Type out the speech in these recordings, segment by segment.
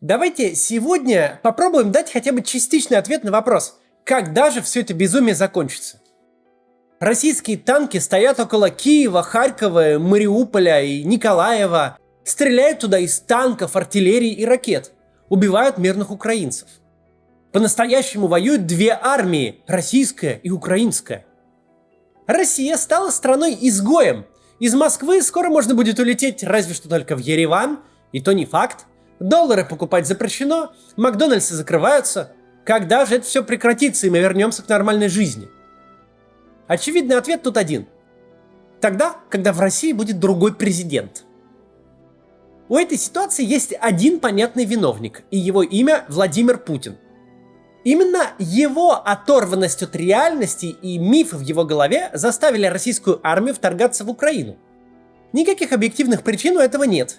Давайте сегодня попробуем дать хотя бы частичный ответ на вопрос, когда же все это безумие закончится. Российские танки стоят около Киева, Харькова, Мариуполя и Николаева, стреляют туда из танков, артиллерии и ракет, убивают мирных украинцев. По-настоящему воюют две армии – российская и украинская. Россия стала страной-изгоем. Из Москвы скоро можно будет улететь разве что только в Ереван, и то не факт. Доллары покупать запрещено, Макдональдсы закрываются. Когда же это все прекратится, и мы вернемся к нормальной жизни? Очевидный ответ тут один. Тогда, когда в России будет другой президент. У этой ситуации есть один понятный виновник, и его имя Владимир Путин. Именно его оторванность от реальности и мифы в его голове заставили российскую армию вторгаться в Украину. Никаких объективных причин у этого нет.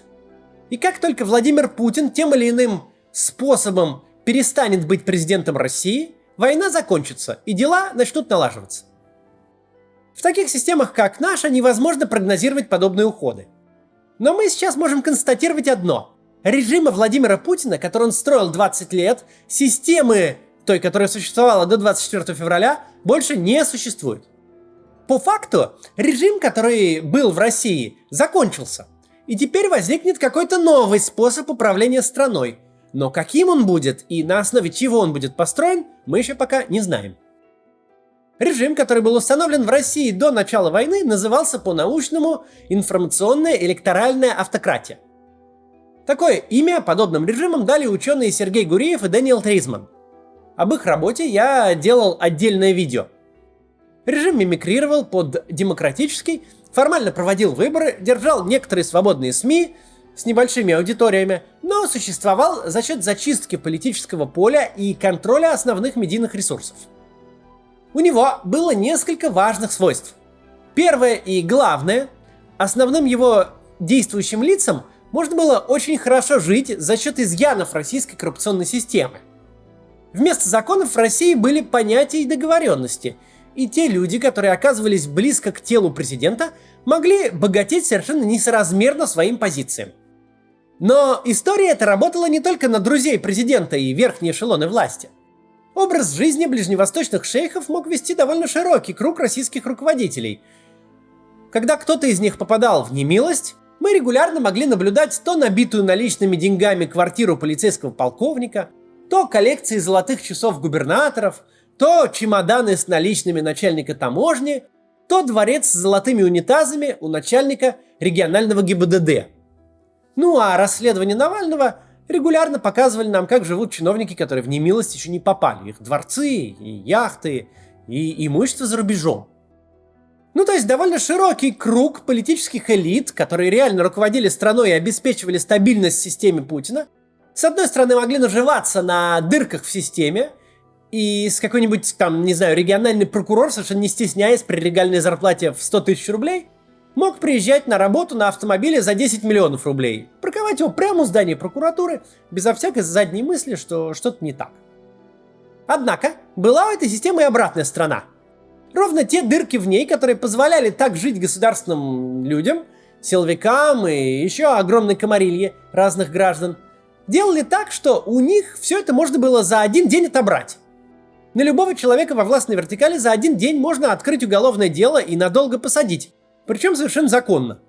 И как только Владимир Путин тем или иным способом перестанет быть президентом России, война закончится, и дела начнут налаживаться. В таких системах, как наша, невозможно прогнозировать подобные уходы. Но мы сейчас можем констатировать одно. Режима Владимира Путина, который он строил 20 лет, системы той, которая существовала до 24 февраля, больше не существует. По факту, режим, который был в России, закончился. И теперь возникнет какой-то новый способ управления страной. Но каким он будет и на основе чего он будет построен, мы еще пока не знаем. Режим, который был установлен в России до начала войны, назывался по-научному информационная электоральная автократия. Такое имя подобным режимам дали ученые Сергей Гуриев и Дэниел Тризман. Об их работе я делал отдельное видео. Режим мимикрировал под демократический, формально проводил выборы, держал некоторые свободные СМИ с небольшими аудиториями, но существовал за счет зачистки политического поля и контроля основных медийных ресурсов. У него было несколько важных свойств. Первое и главное, основным его действующим лицам можно было очень хорошо жить за счет изъянов российской коррупционной системы. Вместо законов в России были понятия и договоренности, и те люди, которые оказывались близко к телу президента, могли богатеть совершенно несоразмерно своим позициям. Но история эта работала не только на друзей президента и верхние эшелоны власти. Образ жизни ближневосточных шейхов мог вести довольно широкий круг российских руководителей. Когда кто-то из них попадал в немилость, мы регулярно могли наблюдать то набитую наличными деньгами квартиру полицейского полковника, то коллекции золотых часов губернаторов, то чемоданы с наличными начальника таможни, то дворец с золотыми унитазами у начальника регионального ГИБДД. Ну а расследование Навального регулярно показывали нам, как живут чиновники, которые в немилость еще не попали. Их дворцы, и яхты, и имущество за рубежом. Ну то есть довольно широкий круг политических элит, которые реально руководили страной и обеспечивали стабильность в системе Путина, с одной стороны могли наживаться на дырках в системе, и с какой-нибудь там, не знаю, региональный прокурор, совершенно не стесняясь, при легальной зарплате в 100 тысяч рублей, мог приезжать на работу на автомобиле за 10 миллионов рублей, парковать его прямо у здания прокуратуры, безо всякой задней мысли, что что-то не так. Однако, была у этой системы и обратная сторона. Ровно те дырки в ней, которые позволяли так жить государственным людям, силовикам и еще огромной комарилье разных граждан, делали так, что у них все это можно было за один день отобрать. На любого человека во властной вертикали за один день можно открыть уголовное дело и надолго посадить, причем совершенно законно.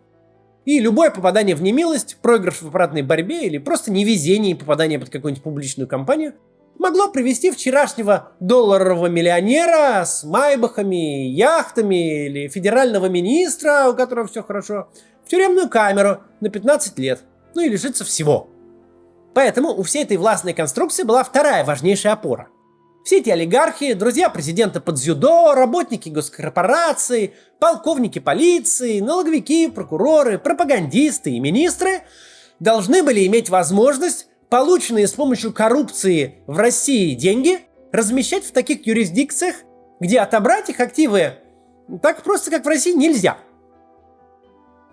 И любое попадание в немилость, проигрыш в аппаратной борьбе или просто невезение и попадание под какую-нибудь публичную кампанию могло привести вчерашнего долларового миллионера с майбахами, яхтами или федерального министра, у которого все хорошо, в тюремную камеру на 15 лет, ну и лишиться всего. Поэтому у всей этой властной конструкции была вторая важнейшая опора. Все эти олигархи, друзья президента под дзюдо, работники госкорпораций, полковники полиции, налоговики, прокуроры, пропагандисты и министры должны были иметь возможность полученные с помощью коррупции в России деньги размещать в таких юрисдикциях, где отобрать их активы так просто, как в России, нельзя.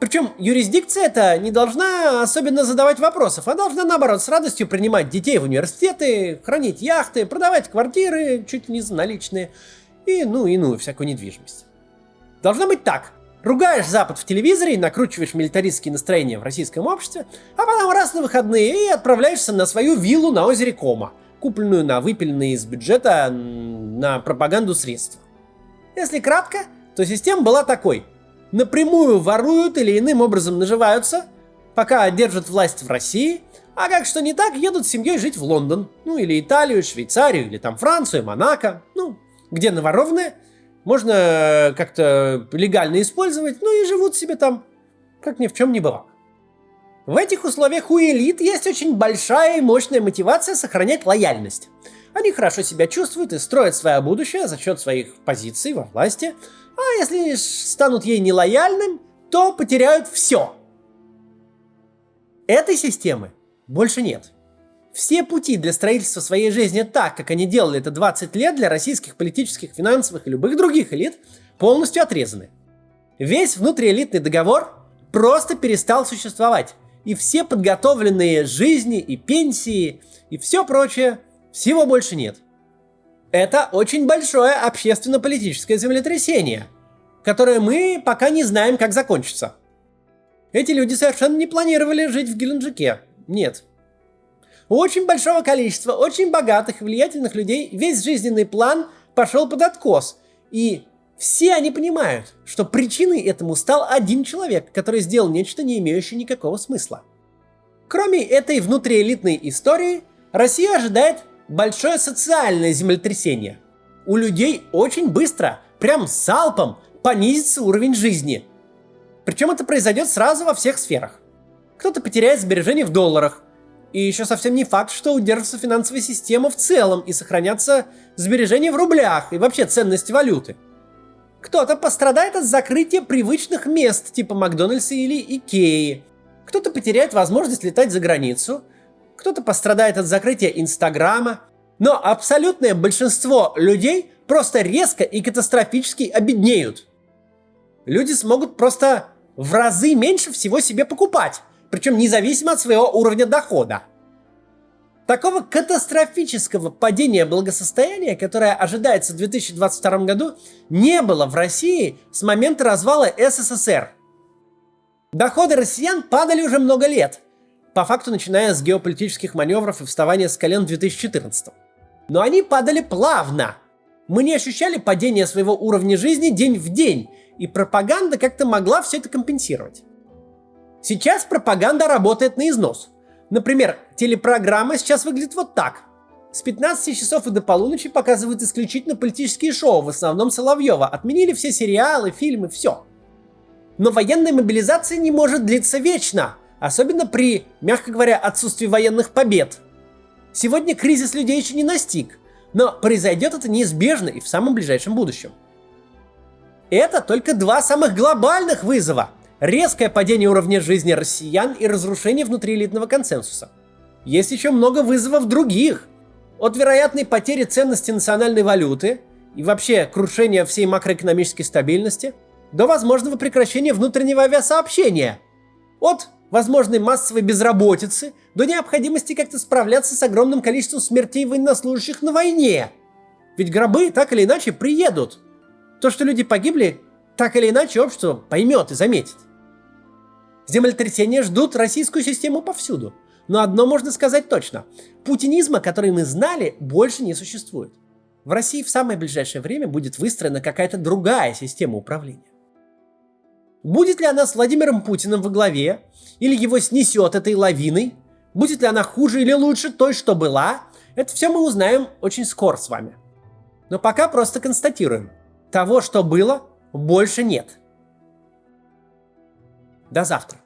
Причем юрисдикция эта не должна особенно задавать вопросов, а должна, наоборот, с радостью принимать детей в университеты, хранить яхты, продавать квартиры, чуть ли не за наличные, и иную всякую недвижимость. Должно быть так. Ругаешь Запад в телевизоре, накручиваешь милитаристские настроения в российском обществе, а потом раз на выходные и отправляешься на свою виллу на озере Кома, купленную на выпиленные из бюджета на пропаганду средства. Если кратко, то система была такой. Напрямую воруют или иным образом наживаются, пока держат власть в России, а как что не так, едут с семьей жить в Лондон, или Италию, Швейцарию, или там Францию, Монако, где наворованное можно как-то легально использовать, и живут себе там, как ни в чем не бывало. В этих условиях у элит есть очень большая и мощная мотивация сохранять лояльность. Они хорошо себя чувствуют и строят свое будущее за счет своих позиций во власти, а если станут ей нелояльным, то потеряют все. Этой системы больше нет. Все пути для строительства своей жизни так, как они делали это 20 лет, для российских политических, финансовых и любых других элит полностью отрезаны. Весь внутриэлитный договор просто перестал существовать. И все подготовленные жизни и пенсии и все прочее, всего больше нет. Это очень большое общественно-политическое землетрясение, которое мы пока не знаем, как закончится. Эти люди совершенно не планировали жить в Геленджике. Нет. У очень большого количества очень богатых и влиятельных людей весь жизненный план пошел под откос. И все они понимают, что причиной этому стал один человек, который сделал нечто, не имеющее никакого смысла. Кроме этой внутриэлитной истории, Россия ожидает большое социальное землетрясение. У людей очень быстро, прям салпом, понизится уровень жизни. Причем это произойдет сразу во всех сферах. Кто-то потеряет сбережения в долларах. И еще совсем не факт, что удержится финансовая система в целом и сохранятся сбережения в рублях и вообще ценность валюты. Кто-то пострадает от закрытия привычных мест типа Макдональдса или Икеи. Кто-то потеряет возможность летать за границу. Кто-то пострадает от закрытия Инстаграма. Но абсолютное большинство людей просто резко и катастрофически обеднеют. Люди смогут просто в разы меньше всего себе покупать. Причем независимо от своего уровня дохода. Такого катастрофического падения благосостояния, которое ожидается в 2022 году, не было в России с момента развала СССР. Доходы россиян падали уже много лет, по факту начиная с геополитических маневров и вставания с колен в 2014. Но они падали плавно. Мы не ощущали падения своего уровня жизни день в день, и пропаганда как-то могла все это компенсировать. Сейчас пропаганда работает на износ. Например, телепрограмма сейчас выглядит вот так. С 15 часов и до полуночи показывают исключительно политические шоу, в основном Соловьева. Отменили все сериалы, фильмы, все. Но военная мобилизация не может длиться вечно, особенно при, мягко говоря, отсутствии военных побед. Сегодня кризис людей еще не настиг, но произойдет это неизбежно и в самом ближайшем будущем. Это только два самых глобальных вызова. Резкое падение уровня жизни россиян и разрушение внутриэлитного консенсуса. Есть еще много вызовов других. От вероятной потери ценности национальной валюты и вообще крушения всей макроэкономической стабильности до возможного прекращения внутреннего авиасообщения. От возможной массовой безработицы до необходимости как-то справляться с огромным количеством смертей военнослужащих на войне. Ведь гробы так или иначе приедут. То, что люди погибли, так или иначе общество поймет и заметит. Землетрясения ждут российскую систему повсюду. Но одно можно сказать точно. Путинизма, который мы знали, больше не существует. В России в самое ближайшее время будет выстроена какая-то другая система управления. Будет ли она с Владимиром Путиным во главе, или его снесет этой лавиной, будет ли она хуже или лучше той, что была, это все мы узнаем очень скоро с вами. Но пока просто констатируем. Того, что было, больше нет. До завтра.